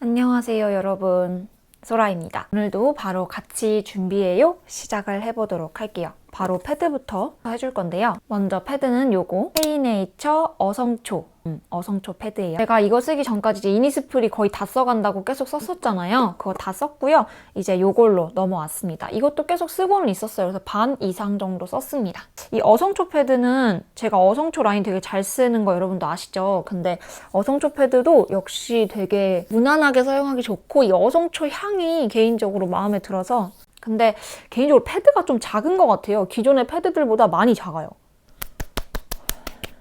안녕하세요 여러분, 소라입니다. 오늘도 바로 같이 준비해요 시작을 해보도록 할게요. 바로 패드부터 해줄 건데요. 먼저 패드는 요거 헤이네이처 어성초 패드예요. 제가 이거 쓰기 전까지 이제 이니스프리 거의 다 써간다고 계속 썼었잖아요. 그거 다 썼고요. 이제 요걸로 넘어왔습니다. 이것도 계속 쓰고는 있었어요. 그래서 반 이상 정도 썼습니다. 이 어성초 패드는 제가 어성초 라인 되게 잘 쓰는 거 여러분도 아시죠? 근데 어성초 패드도 역시 되게 무난하게 사용하기 좋고 이 어성초 향이 개인적으로 마음에 들어서, 근데 개인적으로 패드가 좀 작은 것 같아요. 기존의 패드들보다 많이 작아요.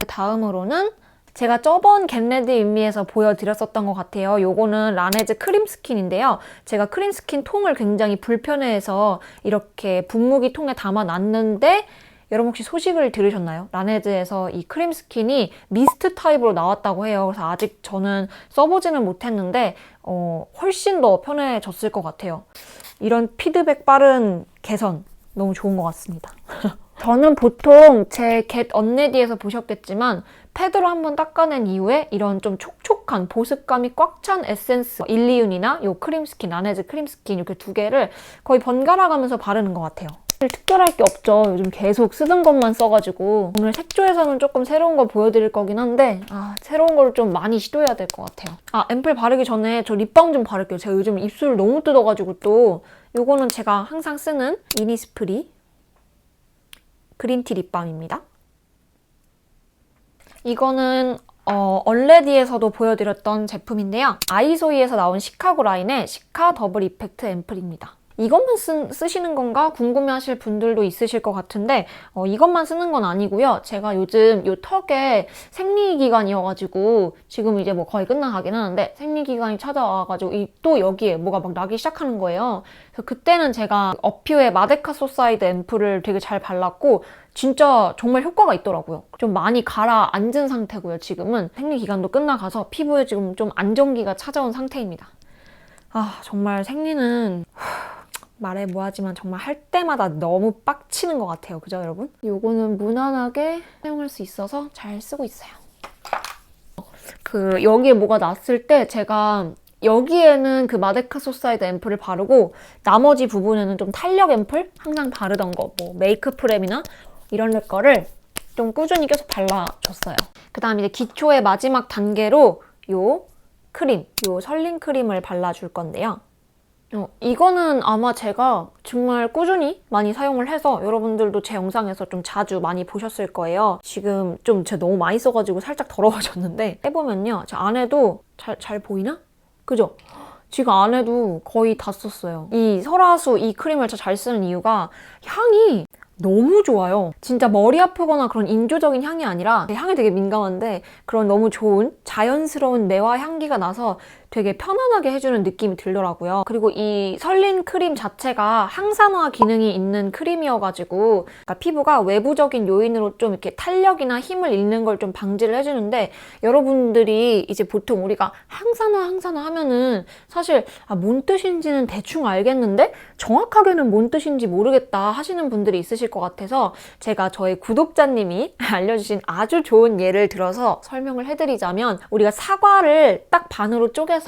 다음으로는 제가 저번 겟레디 윗미에서 보여드렸었던 것 같아요. 요거는 라네즈 크림 스킨인데요. 제가 크림 스킨 통을 굉장히 불편해해서 이렇게 분무기 통에 담아놨는데 여러분 혹시 소식을 들으셨나요? 라네즈에서 이 크림 스킨이 미스트 타입으로 나왔다고 해요. 그래서 아직 저는 써보지는 못했는데 훨씬 더 편해졌을 것 같아요. 이런 피드백 빠른 개선 너무 좋은 것 같습니다. 저는 보통 제 겟 언레디에서 보셨겠지만 패드로 한번 닦아낸 이후에 이런 좀 촉촉한 보습감이 꽉 찬 에센스 일리윤이나 요 크림 스킨, 라네즈 크림 스킨 이렇게 두 개를 거의 번갈아 가면서 바르는 것 같아요. 특별할 게 없죠. 요즘 계속 쓰던 것만 써가지고. 오늘 색조에서는 조금 새로운 거 보여드릴 거긴 한데 새로운 걸 좀 많이 시도해야 될 것 같아요. 앰플 바르기 전에 저 립밤 좀 바를게요. 제가 요즘 입술 너무 뜯어가지고 또 요거는 제가 항상 쓰는 이니스프리 그린티 립밤입니다. 이거는 얼레디에서도 보여드렸던 제품인데요. 아이소이에서 나온 시카고 라인의 시카 더블 이펙트 앰플입니다. 이것만 쓰시는 건가 궁금해하실 분들도 있으실 것 같은데 이것만 쓰는 건 아니고요. 제가 요즘 요 턱에 생리기간이어가지고 지금 이제 뭐 거의 끝나가긴 하는데 생리기간이 찾아와가지고 또 여기에 뭐가 막 나기 시작하는 거예요. 그래서 그때는 제가 어퓨의 마데카 소사이드 앰플을 되게 잘 발랐고 진짜 정말 효과가 있더라고요. 좀 많이 가라앉은 상태고요. 지금은 생리기간도 끝나가서 피부에 지금 좀 안정기가 찾아온 상태입니다. 정말 생리는 말해 뭐하지만 정말 할 때마다 너무 빡치는 것 같아요. 그죠 여러분? 요거는 무난하게 사용할 수 있어서 잘 쓰고 있어요. 여기에 뭐가 났을 때 제가 여기에는 그 마데카 소사이드 앰플을 바르고 나머지 부분에는 좀 탄력 앰플? 항상 바르던 거 뭐 메이크 프렘이나 이런 거를 좀 꾸준히 계속 발라줬어요. 그 다음 이제 기초의 마지막 단계로 요 설린 크림을 발라줄 건데요. 이거는 아마 제가 정말 꾸준히 많이 사용을 해서 여러분들도 제 영상에서 좀 자주 많이 보셨을 거예요. 지금 좀 제가 너무 많이 써가지고 살짝 더러워졌는데 해보면요. 제 안에도 잘 보이나? 그죠? 지금 안에도 거의 다 썼어요. 이 설화수 이 크림을 진짜 잘 쓰는 이유가 향이 너무 좋아요. 진짜 머리 아프거나 그런 인조적인 향이 아니라 향이 되게 민감한데 그런 너무 좋은 자연스러운 매화 향기가 나서 되게 편안하게 해주는 느낌이 들더라고요. 그리고 이 설린 크림 자체가 항산화 기능이 있는 크림이어가지고 그러니까 피부가 외부적인 요인으로 좀 이렇게 탄력이나 힘을 잃는 걸 좀 방지를 해주는데 여러분들이 이제 보통 우리가 항산화 하면은 사실 뭔 뜻인지는 대충 알겠는데 정확하게는 뭔 뜻인지 모르겠다 하시는 분들이 있으실 것 같아서 제가 저의 구독자님이 알려주신 아주 좋은 예를 들어서 설명을 해드리자면 우리가 사과를 딱 반으로 쪼개서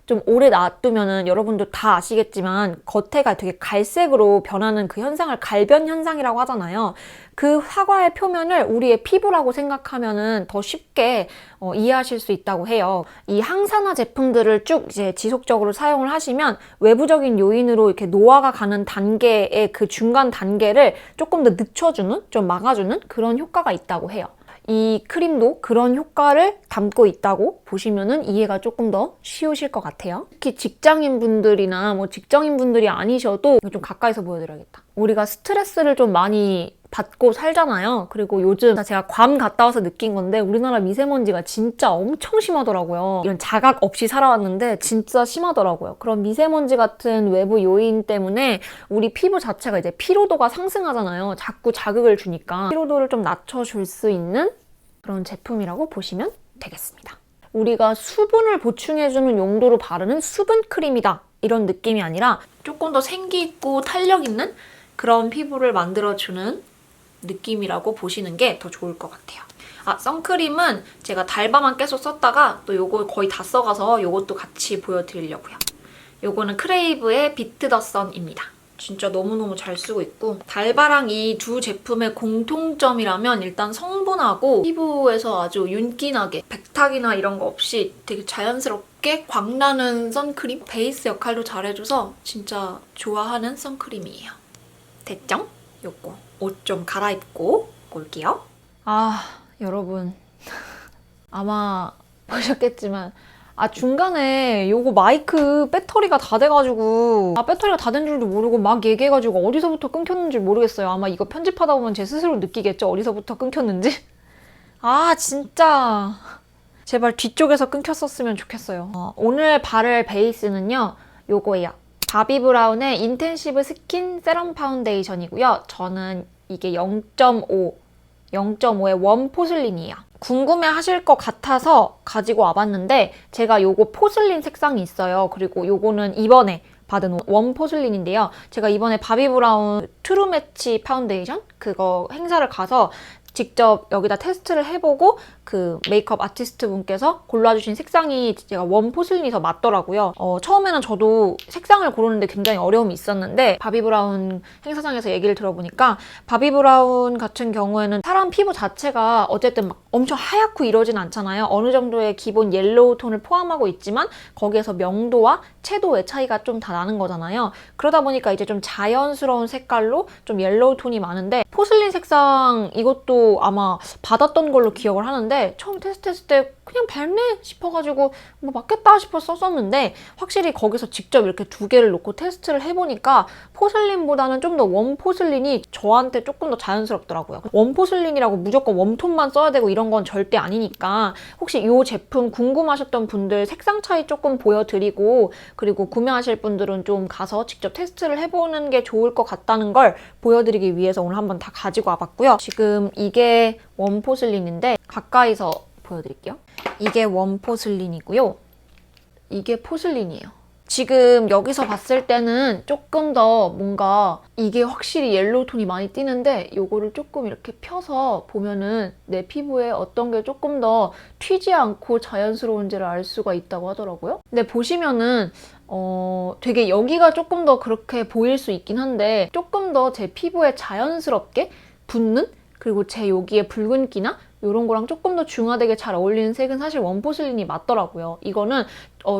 좀 오래 놔두면은 여러분도 다 아시겠지만 겉에가 되게 갈색으로 변하는 그 현상을 갈변 현상이라고 하잖아요. 그 사과의 표면을 우리의 피부라고 생각하면은 더 쉽게 이해하실 수 있다고 해요. 이 항산화 제품들을 쭉 이제 지속적으로 사용을 하시면 외부적인 요인으로 이렇게 노화가 가는 단계의 그 중간 단계를 조금 더 늦춰주는, 좀 막아주는 그런 효과가 있다고 해요. 이 크림도 그런 효과를 담고 있다고 보시면은 이해가 조금 더 쉬우실 것 같아요. 특히 직장인분들이나 뭐 직장인분들이 아니셔도 좀 가까이서 보여드려야겠다. 우리가 스트레스를 좀 많이 받고 살잖아요. 그리고 요즘 제가 괌 갔다 와서 느낀 건데 우리나라 미세먼지가 진짜 엄청 심하더라고요. 이런 자각 없이 살아왔는데 진짜 심하더라고요. 그런 미세먼지 같은 외부 요인 때문에 우리 피부 자체가 이제 피로도가 상승하잖아요. 자꾸 자극을 주니까 피로도를 좀 낮춰줄 수 있는 그런 제품이라고 보시면 되겠습니다. 우리가 수분을 보충해주는 용도로 바르는 수분 크림이다 이런 느낌이 아니라 조금 더 생기 있고 탄력 있는 그런 피부를 만들어주는 느낌이라고 보시는 게 더 좋을 것 같아요. 아, 선크림은 제가 달바만 계속 썼다가 또 요거 거의 다 써가서 요것도 같이 보여드리려고요. 요거는 크레이브의 비트 더 선입니다. 진짜 너무너무 잘 쓰고 있고 달바랑 이 두 제품의 공통점이라면 일단 성분하고 피부에서 아주 윤기나게 백탁이나 이런 거 없이 되게 자연스럽게 광나는 선크림? 베이스 역할도 잘해줘서 진짜 좋아하는 선크림이에요. 됐죠? 요거 옷 좀 갈아입고 올게요. 아, 여러분 아마 보셨겠지만 중간에 요거 마이크 배터리가 다 돼가지고 배터리가 다 된 줄도 모르고 막 얘기해가지고 어디서부터 끊겼는지 모르겠어요. 아마 이거 편집하다 보면 제 스스로 느끼겠죠? 어디서부터 끊겼는지? 진짜 제발 뒤쪽에서 끊겼었으면 좋겠어요. 오늘 바를 베이스는요 요거예요. 바비브라운의 인텐시브 스킨 세럼 파운데이션이고요. 저는 이게 0.5의 웜 포슬린이에요. 궁금해 하실 것 같아서 가지고 와봤는데 제가 요거 포슬린 색상이 있어요. 그리고 요거는 이번에 받은 웜 포슬린인데요. 제가 이번에 바비브라운 트루 매치 파운데이션 그거 행사를 가서 직접 여기다 테스트를 해보고 그 메이크업 아티스트 분께서 골라주신 색상이 제가 웜 포슬린이 더 맞더라고요. 처음에는 저도 색상을 고르는데 굉장히 어려움이 있었는데 바비브라운 행사장에서 얘기를 들어보니까 바비브라운 같은 경우에는 사람 피부 자체가 어쨌든 막 엄청 하얗고 이러진 않잖아요. 어느 정도의 기본 옐로우 톤을 포함하고 있지만 거기에서 명도와 채도의 차이가 좀 다 나는 거잖아요. 그러다 보니까 이제 좀 자연스러운 색깔로 좀 옐로우 톤이 많은데 포슬린 색상 이것도 아마 받았던 걸로 기억을 하는데 처음 테스트했을 때 그냥 밝네 싶어가지고 뭐 맞겠다 싶어서 썼었는데 확실히 거기서 직접 이렇게 두 개를 놓고 테스트를 해보니까 포슬린보다는 좀 더 웜 포슬린이 저한테 조금 더 자연스럽더라고요. 웜 포슬린이라고 무조건 웜톤만 써야 되고 이런 건 절대 아니니까 혹시 이 제품 궁금하셨던 분들 색상 차이 조금 보여드리고 그리고 구매하실 분들은 좀 가서 직접 테스트를 해보는 게 좋을 것 같다는 걸 보여드리기 위해서 오늘 한번 다 가지고 와봤고요. 지금 이게 웜 포슬린인데 가까이서 보여드릴게요. 이게 웜 포슬린이고요. 이게 포슬린이에요. 지금 여기서 봤을 때는 조금 더 뭔가 이게 확실히 옐로우 톤이 많이 띄는데 요거를 조금 이렇게 펴서 보면은 내 피부에 어떤 게 조금 더 튀지 않고 자연스러운지를 알 수가 있다고 하더라고요. 근데 보시면은 되게 여기가 조금 더 그렇게 보일 수 있긴 한데 조금 더 제 피부에 자연스럽게 붙는 그리고 제 여기에 붉은기나 이런 거랑 조금 더 중화되게 잘 어울리는 색은 사실 웜포슬린이 맞더라고요. 이거는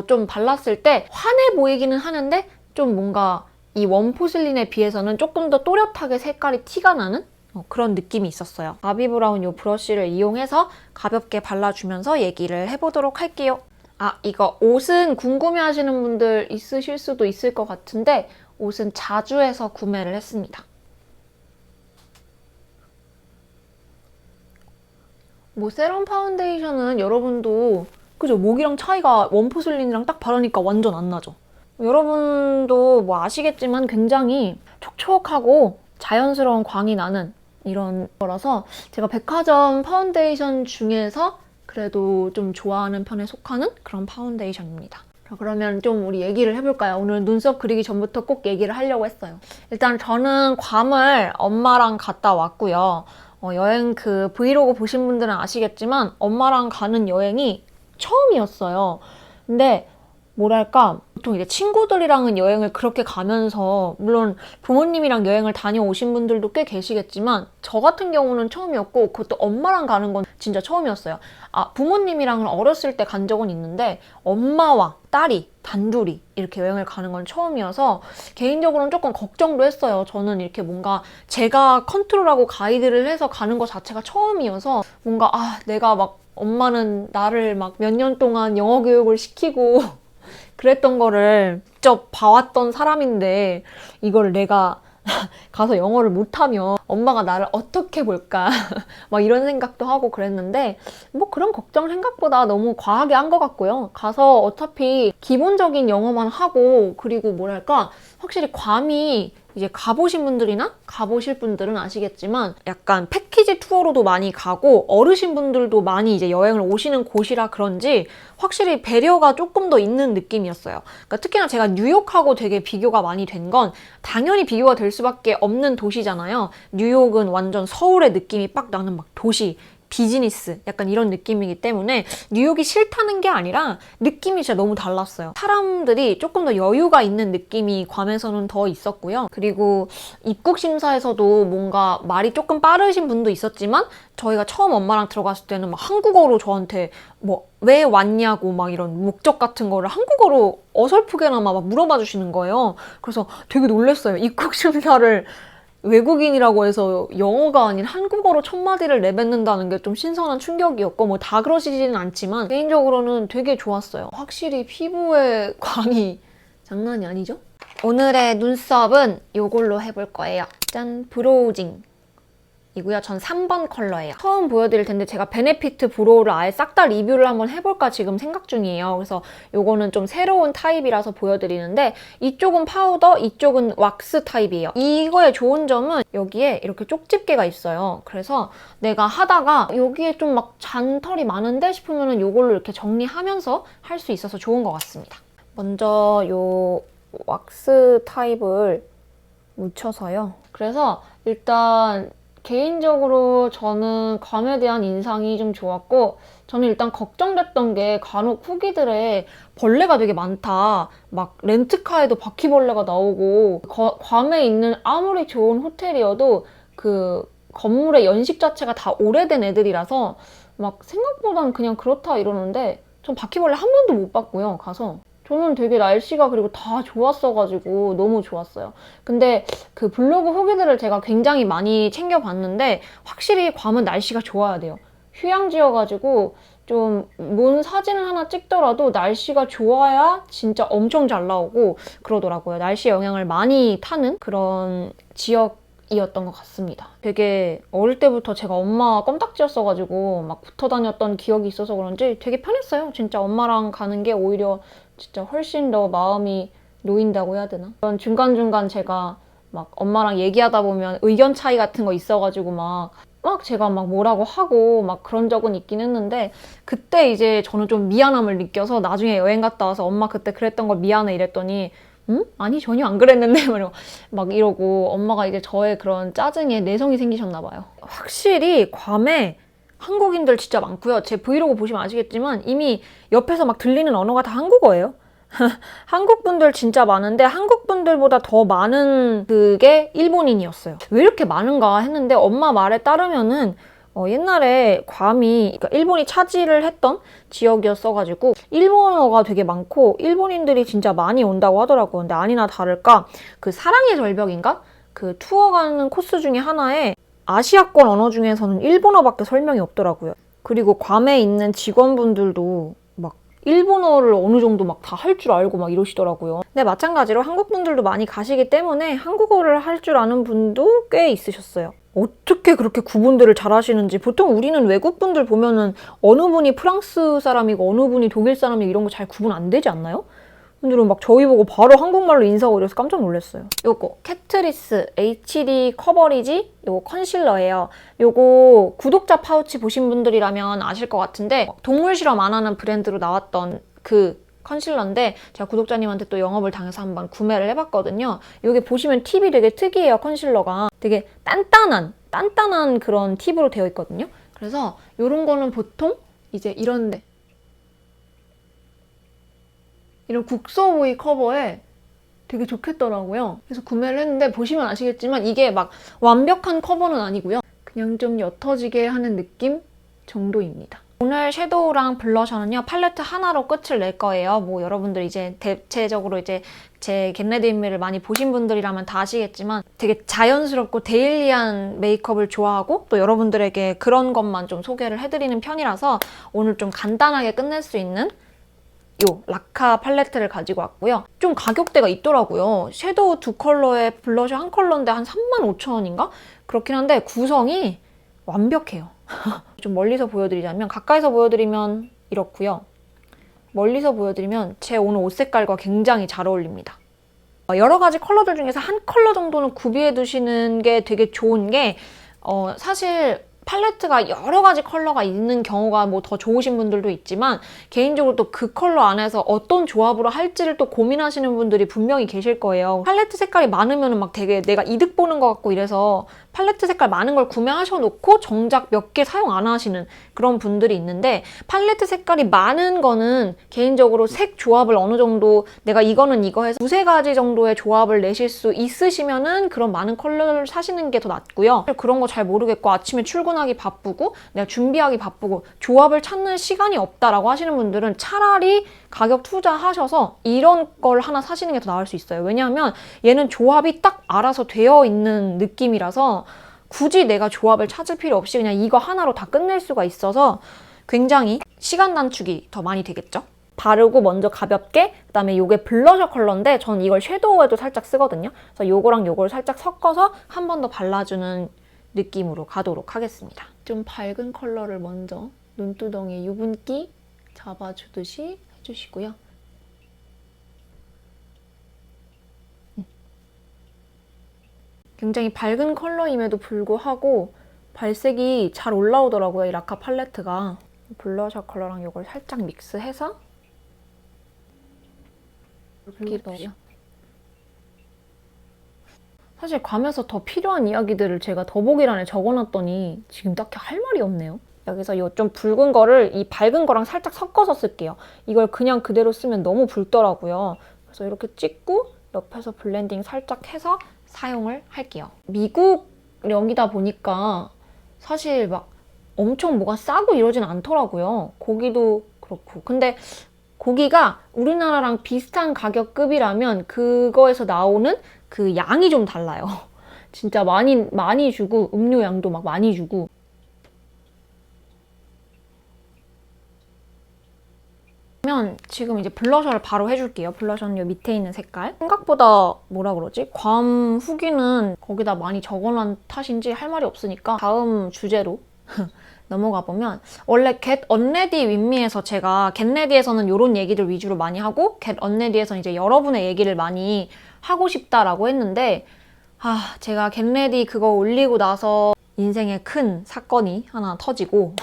좀 발랐을 때 환해 보이기는 하는데 좀 뭔가 이 웜포슬린에 비해서는 조금 더 또렷하게 색깔이 티가 나는 그런 느낌이 있었어요. 바비브라운 이 브러쉬를 이용해서 가볍게 발라주면서 얘기를 해보도록 할게요. 이거 옷은 궁금해하시는 분들 있으실 수도 있을 것 같은데 옷은 자주해서 구매를 했습니다. 뭐 세럼 파운데이션은 여러분도 그죠? 목이랑 차이가 웜포슬린이랑 딱 바르니까 완전 안 나죠? 여러분도 뭐 아시겠지만 굉장히 촉촉하고 자연스러운 광이 나는 이런 거라서 제가 백화점 파운데이션 중에서 그래도 좀 좋아하는 편에 속하는 그런 파운데이션입니다. 자, 그러면 좀 우리 얘기를 해볼까요? 오늘 눈썹 그리기 전부터 꼭 얘기를 하려고 했어요. 일단 저는 괌을 엄마랑 갔다 왔고요. 여행 그 브이로그 보신 분들은 아시겠지만 엄마랑 가는 여행이 처음이었어요. 근데 뭐랄까 보통 이제 친구들이랑은 여행을 그렇게 가면서 물론 부모님이랑 여행을 다녀오신 분들도 꽤 계시겠지만 저 같은 경우는 처음이었고 그것도 엄마랑 가는 건 진짜 처음이었어요. 부모님이랑은 어렸을 때 간 적은 있는데 엄마와 딸이 단둘이 이렇게 여행을 가는 건 처음이어서 개인적으로는 조금 걱정도 했어요. 저는 이렇게 뭔가 제가 컨트롤하고 가이드를 해서 가는 것 자체가 처음이어서 뭔가 내가 막 엄마는 나를 막 몇 년 동안 영어 교육을 시키고 그랬던 거를 직접 봐왔던 사람인데 이걸 내가 가서 영어를 못하면 엄마가 나를 어떻게 볼까 막 이런 생각도 하고 그랬는데 뭐 그런 걱정 생각보다 너무 과하게 한 것 같고요. 가서 어차피 기본적인 영어만 하고 그리고 뭐랄까 확실히 괌이 이제 가보신 분들이나 가보실 분들은 아시겠지만 약간 패키지 투어로도 많이 가고 어르신분들도 많이 이제 여행을 오시는 곳이라 그런지 확실히 배려가 조금 더 있는 느낌이었어요. 그러니까 특히나 제가 뉴욕하고 되게 비교가 많이 된 건 당연히 비교가 될 수밖에 없는 도시잖아요. 뉴욕은 완전 서울의 느낌이 빡 나는 막 도시 비즈니스 약간 이런 느낌이기 때문에 뉴욕이 싫다는 게 아니라 느낌이 진짜 너무 달랐어요. 사람들이 조금 더 여유가 있는 느낌이 괌에서는 더 있었고요. 그리고 입국 심사에서도 뭔가 말이 조금 빠르신 분도 있었지만 저희가 처음 엄마랑 들어갔을 때는 막 한국어로 저한테 뭐 왜 왔냐고 막 이런 목적 같은 거를 한국어로 어설프게나마 막 물어봐 주시는 거예요. 그래서 되게 놀랐어요. 입국 심사를 외국인이라고 해서 영어가 아닌 한국어로 첫 마디를 내뱉는다는 게 좀 신선한 충격이었고 뭐 다 그러시지는 않지만 개인적으로는 되게 좋았어요. 확실히 피부의 광이 장난이 아니죠? 오늘의 눈썹은 이걸로 해볼 거예요. 짠! 브로우징 이고요. 전 3번 컬러예요. 처음 보여드릴 텐데 제가 베네피트 브로우를 아예 싹 다 리뷰를 한번 해볼까 지금 생각 중이에요. 그래서 요거는 좀 새로운 타입이라서 보여드리는데 이쪽은 파우더, 이쪽은 왁스 타입이에요. 이거의 좋은 점은 여기에 이렇게 쪽집게가 있어요. 그래서 내가 하다가 여기에 좀 막 잔털이 많은데 싶으면 요걸로 이렇게 정리하면서 할 수 있어서 좋은 것 같습니다. 먼저 요 왁스 타입을 묻혀서요. 그래서 일단 개인적으로 저는 괌에 대한 인상이 좀 좋았고 저는 일단 걱정됐던 게 간혹 후기들에 벌레가 되게 많다. 막 렌트카에도 바퀴벌레가 나오고 괌에 있는 아무리 좋은 호텔이어도 그 건물의 연식 자체가 다 오래된 애들이라서 막 생각보다는 그냥 그렇다 이러는데 전 바퀴벌레 한 번도 못 봤고요. 가서. 저는 되게 날씨가 그리고 다 좋았어가지고 너무 좋았어요. 근데 그 블로그 후기들을 제가 굉장히 많이 챙겨봤는데 확실히 괌은 날씨가 좋아야 돼요. 휴양지여가지고 좀 뭔 사진을 하나 찍더라도 날씨가 좋아야 진짜 엄청 잘 나오고 그러더라고요. 날씨 영향을 많이 타는 그런 지역이었던 것 같습니다. 되게 어릴 때부터 제가 엄마 껌딱지였어가지고 막 붙어 다녔던 기억이 있어서 그런지 되게 편했어요. 진짜 엄마랑 가는 게 오히려 진짜 훨씬 더 마음이 놓인다고 해야 되나? 중간중간 제가 막 엄마랑 얘기하다 보면 의견 차이 같은 거 있어가지고 막 제가 막 뭐라고 하고 막 그런 적은 있긴 했는데 그때 이제 저는 좀 미안함을 느껴서 나중에 여행 갔다 와서 엄마 그때 그랬던 거 미안해 이랬더니 응? 아니 전혀 안 그랬는데 막 이러고 엄마가 이제 저의 그런 짜증에 내성이 생기셨나 봐요. 확실히 괌에 한국인들 진짜 많고요. 제 브이로그 보시면 아시겠지만 이미 옆에서 막 들리는 언어가 다 한국어예요. 한국분들 진짜 많은데 한국분들보다 더 많은 그게 일본인이었어요. 왜 이렇게 많은가 했는데 엄마 말에 따르면은 옛날에 괌이 그러니까 일본이 차지를 했던 지역이었어가지고 일본어가 되게 많고 일본인들이 진짜 많이 온다고 하더라고요. 근데 아니나 다를까 그 사랑의 절벽인가? 그 투어 가는 코스 중에 하나에 아시아권 언어 중에서는 일본어밖에 설명이 없더라고요. 그리고 괌에 있는 직원분들도 막 일본어를 어느 정도 막 다 할 줄 알고 막 이러시더라고요. 근데 마찬가지로 한국 분들도 많이 가시기 때문에 한국어를 할 줄 아는 분도 꽤 있으셨어요. 어떻게 그렇게 구분들을 잘 하시는지. 보통 우리는 외국 분들 보면은 어느 분이 프랑스 사람이고 어느 분이 독일 사람이고 이런 거 잘 구분 안 되지 않나요? 분들은 막 저희 보고 바로 한국말로 인사하고 이래서 깜짝 놀랐어요. 요거 캐트리스 HD 커버리지 요거 컨실러예요. 요거 구독자 파우치 보신 분들이라면 아실 것 같은데 동물 실험 안 하는 브랜드로 나왔던 그 컨실러인데 제가 구독자님한테 또 영업을 당해서 한번 구매를 해봤거든요. 요게 보시면 팁이 되게 특이해요. 컨실러가 되게 단단한 그런 팁으로 되어 있거든요. 그래서 요런 거는 보통 이제 이런 국소부위 커버에 되게 좋겠더라고요. 그래서 구매를 했는데 보시면 아시겠지만 이게 막 완벽한 커버는 아니고요. 그냥 좀 옅어지게 하는 느낌 정도입니다. 오늘 섀도우랑 블러셔는요. 팔레트 하나로 끝을 낼 거예요. 뭐 여러분들 이제 대체적으로 이제 제 겟레디미를 많이 보신 분들이라면 다 아시겠지만 되게 자연스럽고 데일리한 메이크업을 좋아하고 또 여러분들에게 그런 것만 좀 소개를 해드리는 편이라서 오늘 좀 간단하게 끝낼 수 있는 요 라카 팔레트를 가지고 왔고요. 좀 가격대가 있더라고요. 섀도우 2컬러에 블러셔 1컬러인데 한 35,000원인가? 그렇긴 한데 구성이 완벽해요. 좀 멀리서 보여드리자면 가까이서 보여드리면 이렇고요. 멀리서 보여드리면 제 오늘 옷 색깔과 굉장히 잘 어울립니다. 여러 가지 컬러들 중에서 한 컬러 정도는 구비해 두시는 게 되게 좋은 게 사실 팔레트가 여러 가지 컬러가 있는 경우가 뭐 더 좋으신 분들도 있지만 개인적으로 또 그 컬러 안에서 어떤 조합으로 할지를 또 고민하시는 분들이 분명히 계실 거예요. 팔레트 색깔이 많으면 막 되게 내가 이득 보는 것 같고 이래서 팔레트 색깔 많은 걸 구매하셔놓고 정작 몇 개 사용 안 하시는 그런 분들이 있는데, 팔레트 색깔이 많은 거는 개인적으로 색 조합을 어느 정도 내가 이거는 이거 해서 두세 가지 정도의 조합을 내실 수 있으시면은 그런 많은 컬러를 사시는 게 더 낫고요. 그런 거 잘 모르겠고 아침에 출근하기 바쁘고 내가 준비하기 바쁘고 조합을 찾는 시간이 없다라고 하시는 분들은 차라리 가격 투자하셔서 이런 걸 하나 사시는 게 더 나을 수 있어요. 왜냐하면 얘는 조합이 딱 알아서 되어 있는 느낌이라서 굳이 내가 조합을 찾을 필요 없이 그냥 이거 하나로 다 끝낼 수가 있어서 굉장히 시간 단축이 더 많이 되겠죠? 바르고 먼저 가볍게, 그다음에 이게 블러셔 컬러인데 전 이걸 섀도우에도 살짝 쓰거든요. 그래서 요거랑 요걸 살짝 섞어서 한 번 더 발라주는 느낌으로 가도록 하겠습니다. 좀 밝은 컬러를 먼저 눈두덩이에 유분기 잡아주듯이 해주시고요. 굉장히 밝은 컬러임에도 불구하고 발색이 잘 올라오더라고요, 이 라카 팔레트가. 블러셔 컬러랑 이걸 살짝 믹스해서 이렇게 넣어요. 사실 감에서 더 필요한 이야기들을 제가 더보기란에 적어놨더니 지금 딱히 할 말이 없네요. 여기서 이 좀 붉은 거를 이 밝은 거랑 살짝 섞어서 쓸게요. 이걸 그냥 그대로 쓰면 너무 붉더라고요. 그래서 이렇게 찍고 옆에서 블렌딩 살짝 해서 사용을 할게요. 미국령이다 보니까 사실 막 엄청 뭐가 싸고 이러진 않더라고요. 고기도 그렇고. 근데 고기가 우리나라랑 비슷한 가격급이라면 그거에서 나오는 그 양이 좀 달라요. 진짜 많이 주고 음료 양도 막 많이 주고. 그러면 지금 이제 블러셔를 바로 해줄게요. 블러셔는 요 밑에 있는 색깔. 생각보다 뭐라 그러지? 괌 후기는 거기다 많이 적어놓은 탓인지 할 말이 없으니까 다음 주제로 넘어가 보면, 원래 Get Unready With Me에서 제가 Get Ready에서는 이런 얘기들 위주로 많이 하고 Get Unready에서는 이제 여러분의 얘기를 많이 하고 싶다라고 했는데, 제가 Get Ready 그거 올리고 나서 인생에 큰 사건이 하나 터지고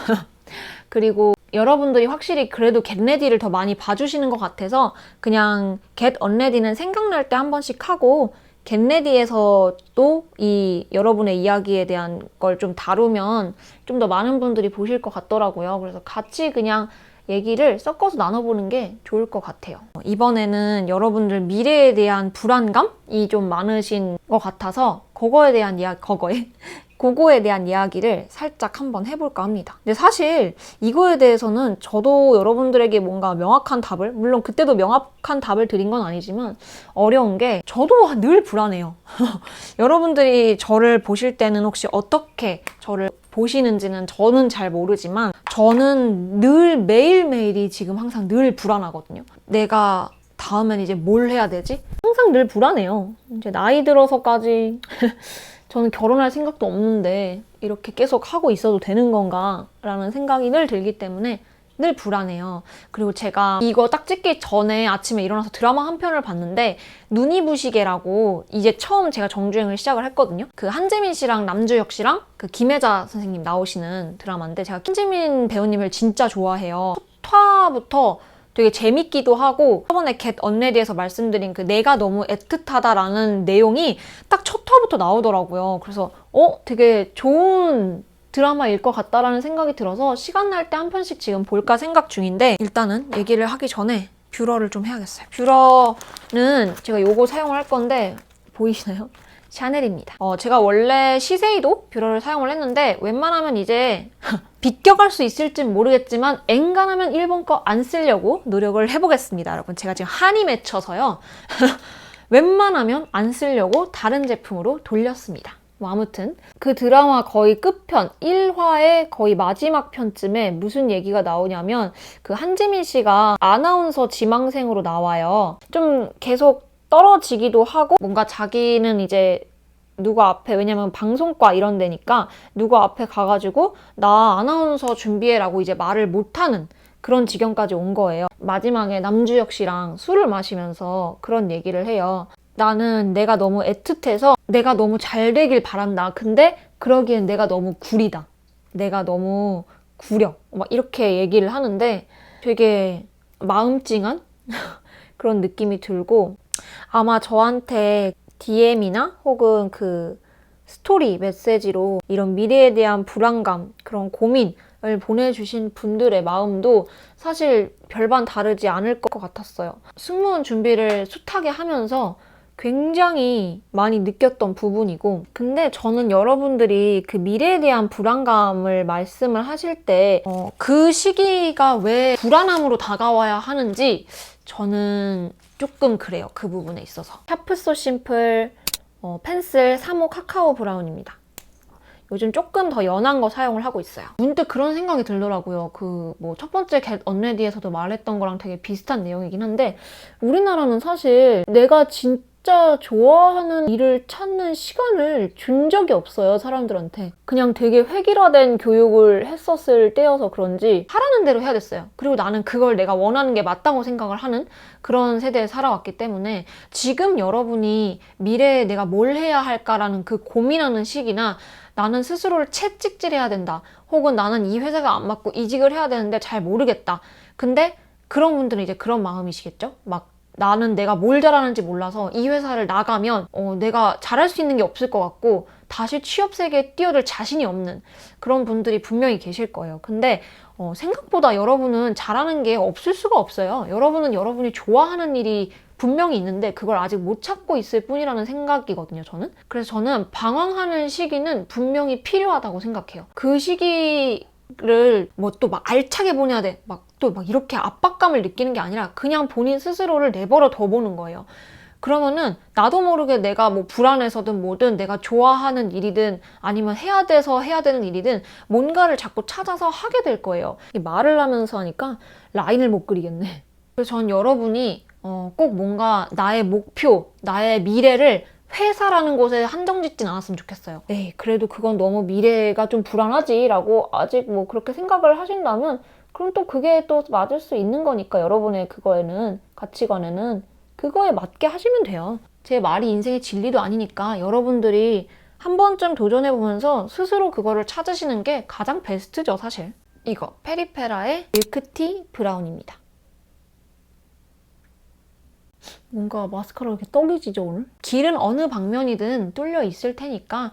그리고 여러분들이 확실히 그래도 Get Ready를 더 많이 봐주시는 것 같아서 그냥 Get Unready는 생각날 때 한 번씩 하고 Get Ready에서도 이 여러분의 이야기에 대한 걸 좀 다루면 좀 더 많은 분들이 보실 것 같더라고요. 그래서 같이 그냥 얘기를 섞어서 나눠보는 게 좋을 것 같아요. 이번에는 여러분들 미래에 대한 불안감이 좀 많으신 것 같아서 그거에 대한 그거에 대한 이야기를 살짝 한번 해볼까 합니다. 근데 사실 이거에 대해서는 저도 여러분들에게 뭔가 명확한 답을, 물론 그때도 명확한 답을 드린 건 아니지만 어려운 게 저도 늘 불안해요. 여러분들이 저를 보실 때는 혹시 어떻게 저를 보시는지는 저는 잘 모르지만 저는 늘 매일매일이 지금 항상 늘 불안하거든요. 내가 다음엔 이제 뭘 해야 되지? 항상 늘 불안해요. 이제 나이 들어서까지 저는 결혼할 생각도 없는데 이렇게 계속 하고 있어도 되는 건가? 라는 생각이 늘 들기 때문에 늘 불안해요. 그리고 제가 이거 딱 찍기 전에 아침에 일어나서 드라마 한 편을 봤는데 눈이 부시게라고 이제 처음 제가 정주행을 시작을 했거든요. 그 한지민 씨랑 남주혁 씨랑 그 김혜자 선생님 나오시는 드라마인데 제가 한지민 배우님을 진짜 좋아해요. 첫 화부터 되게 재밌기도 하고 저번에 Get Unready에서 말씀드린 그 내가 너무 애틋하다라는 내용이 딱 첫 화부터 나오더라고요. 그래서 되게 좋은 드라마일 것 같다라는 생각이 들어서 시간 날 때 한 편씩 지금 볼까 생각 중인데, 일단은 얘기를 하기 전에 뷰러를 좀 해야겠어요. 뷰러는 제가 요거 사용을 할 건데 보이시나요? 샤넬입니다. 제가 원래 시세이도 뷰러를 사용을 했는데 웬만하면 이제 비껴갈 수 있을진 모르겠지만 엔간하면 일본 거 안 쓰려고 노력을 해보겠습니다. 여러분, 제가 지금 한이 맺혀서요. 웬만하면 안 쓰려고 다른 제품으로 돌렸습니다. 아무튼 그 드라마 거의 끝편 1화의 거의 마지막 편쯤에 무슨 얘기가 나오냐면 그 한지민 씨가 아나운서 지망생으로 나와요. 좀 계속 떨어지기도 하고 뭔가 자기는 이제 누구 앞에, 왜냐면 방송과 이런 데니까 누구 앞에 가가지고 나 아나운서 준비해라고 이제 말을 못하는 그런 지경까지 온 거예요. 마지막에 남주혁 씨랑 술을 마시면서 그런 얘기를 해요. 나는 내가 너무 애틋해서 내가 너무 잘 되길 바란다. 근데 그러기엔 내가 너무 구리다. 내가 너무 구려. 막 이렇게 얘기를 하는데 되게 마음찡한 그런 느낌이 들고, 아마 저한테 DM이나 혹은 그 스토리 메시지로 이런 미래에 대한 불안감, 그런 고민을 보내주신 분들의 마음도 사실 별반 다르지 않을 것 같았어요. 승무원 준비를 숱하게 하면서 굉장히 많이 느꼈던 부분이고, 근데 저는 여러분들이 그 미래에 대한 불안감을 말씀을 하실 때 그 시기가 왜 불안함으로 다가와야 하는지 저는 조금 그래요. 그 부분에 있어서. 샤프소 심플 펜슬 3호 카카오 브라운입니다. 요즘 조금 더 연한 거 사용을 하고 있어요. 문득 그런 생각이 들더라고요. 그 뭐 첫 번째 Get Unready에서도 말했던 거랑 되게 비슷한 내용이긴 한데, 우리나라는 사실 내가 진짜 좋아하는 일을 찾는 시간을 준 적이 없어요, 사람들한테. 그냥 되게 획일화된 교육을 했었을 때여서 그런지 하라는 대로 해야 됐어요. 그리고 나는 그걸 내가 원하는 게 맞다고 생각을 하는 그런 세대에 살아왔기 때문에 지금 여러분이 미래에 내가 뭘 해야 할까라는 그 고민하는 시기나, 나는 스스로를 채찍질해야 된다, 혹은 나는 이 회사가 안 맞고 이직을 해야 되는데 잘 모르겠다. 근데 그런 분들은 이제 그런 마음이시겠죠? 막 나는 내가 뭘 잘하는지 몰라서 이 회사를 나가면 내가 잘할 수 있는 게 없을 것 같고 다시 취업 세계에 뛰어들 자신이 없는 그런 분들이 분명히 계실 거예요. 근데 생각보다 여러분은 잘하는 게 없을 수가 없어요. 여러분은 여러분이 좋아하는 일이 분명히 있는데 그걸 아직 못 찾고 있을 뿐이라는 생각이거든요, 저는. 그래서 저는 방황하는 시기는 분명히 필요하다고 생각해요. 그 시기를 뭐 또 막 알차게 보내야 돼, 또 막 이렇게 압박감을 느끼는 게 아니라 그냥 본인 스스로를 내버려 둬보는 거예요. 그러면은 나도 모르게 내가 뭐 불안해서든 뭐든 내가 좋아하는 일이든 아니면 해야 돼서 해야 되는 일이든 뭔가를 자꾸 찾아서 하게 될 거예요. 말을 하면서 하니까 라인을 못 그리겠네. 그래서 전 여러분이 꼭 뭔가 나의 목표, 나의 미래를 회사라는 곳에 한정짓진 않았으면 좋겠어요. 에이, 그래도 그건 너무 미래가 좀 불안하지 라고 아직 뭐 그렇게 생각을 하신다면, 그럼 또 그게 또 맞을 수 있는 거니까 여러분의 그거에는, 가치관에는 그거에 맞게 하시면 돼요. 제 말이 인생의 진리도 아니니까 여러분들이 한 번쯤 도전해보면서 스스로 그거를 찾으시는 게 가장 베스트죠, 사실. 이거 페리페라의 밀크티 브라운입니다. 뭔가 마스카라가 이렇게 떡이 지죠, 오늘? 길은 어느 방면이든 뚫려 있을 테니까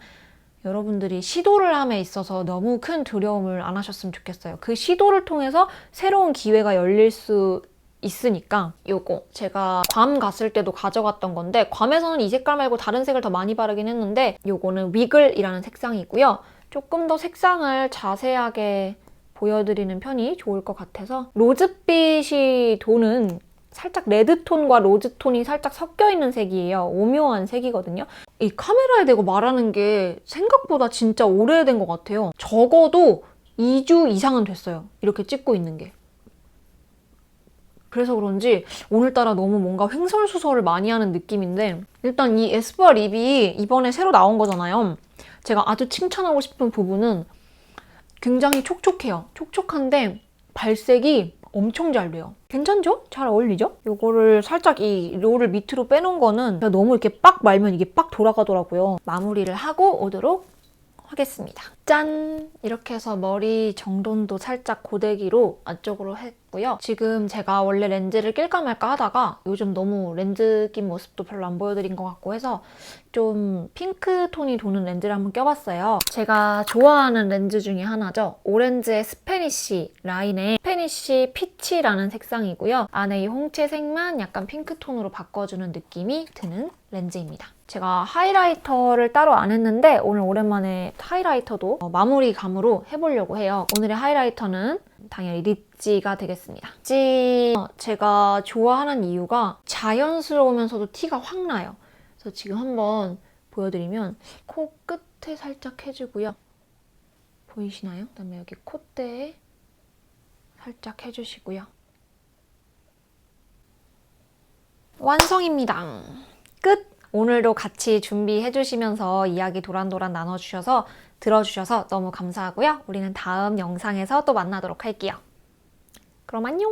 여러분들이 시도를 함에 있어서 너무 큰 두려움을 안 하셨으면 좋겠어요. 그 시도를 통해서 새로운 기회가 열릴 수 있으니까. 요거 제가 괌 갔을 때도 가져갔던 건데, 괌에서는 이 색깔 말고 다른 색을 더 많이 바르긴 했는데, 요거는 위글이라는 색상이고요. 조금 더 색상을 자세하게 보여드리는 편이 좋을 것 같아서, 로즈빛이 도는 살짝 레드톤과 로즈톤이 살짝 섞여있는 색이에요. 오묘한 색이거든요. 이 카메라에 대고 말하는 게 생각보다 진짜 오래된 것 같아요. 적어도 2주 이상은 됐어요, 이렇게 찍고 있는 게. 그래서 그런지 오늘따라 너무 뭔가 횡설수설을 많이 하는 느낌인데, 일단 이 에스쁘아 립이 이번에 새로 나온 거잖아요. 제가 아주 칭찬하고 싶은 부분은 굉장히 촉촉해요. 촉촉한데 발색이 엄청 잘 돼요. 괜찮죠? 잘 어울리죠? 요거를 살짝 이 롤을 밑으로 빼놓은 거는 너무 이렇게 빡 말면 이게 빡 돌아가더라고요. 마무리를 하고 오도록 하겠습니다. 짠! 이렇게 해서 머리 정돈도 살짝 고데기로 안쪽으로 했고요. 지금 제가 원래 렌즈를 낄까 말까 하다가 요즘 너무 렌즈 낀 모습도 별로 안 보여드린 것 같고 해서 좀 핑크톤이 도는 렌즈를 한번 껴봤어요. 제가 좋아하는 렌즈 중에 하나죠. 오렌지의 스페니쉬 라인의 스페니쉬 피치라는 색상이고요. 안에 이 홍채색만 약간 핑크톤으로 바꿔주는 느낌이 드는 렌즈입니다. 제가 하이라이터를 따로 안 했는데 오늘 오랜만에 하이라이터도 마무리 감으로 해보려고 해요. 오늘의 하이라이터는 당연히 리찌가 되겠습니다. 리찌 제가 좋아하는 이유가 자연스러우면서도 티가 확 나요. 그래서 지금 한번 보여드리면 코 끝에 살짝 해주고요. 보이시나요? 그다음에 여기 콧대에 살짝 해주시고요. 완성입니다. 끝! 오늘도 같이 준비해주시면서 이야기 도란도란 나눠주셔서 들어주셔서 너무 감사하고요. 우리는 다음 영상에서 또 만나도록 할게요. 그럼 안녕!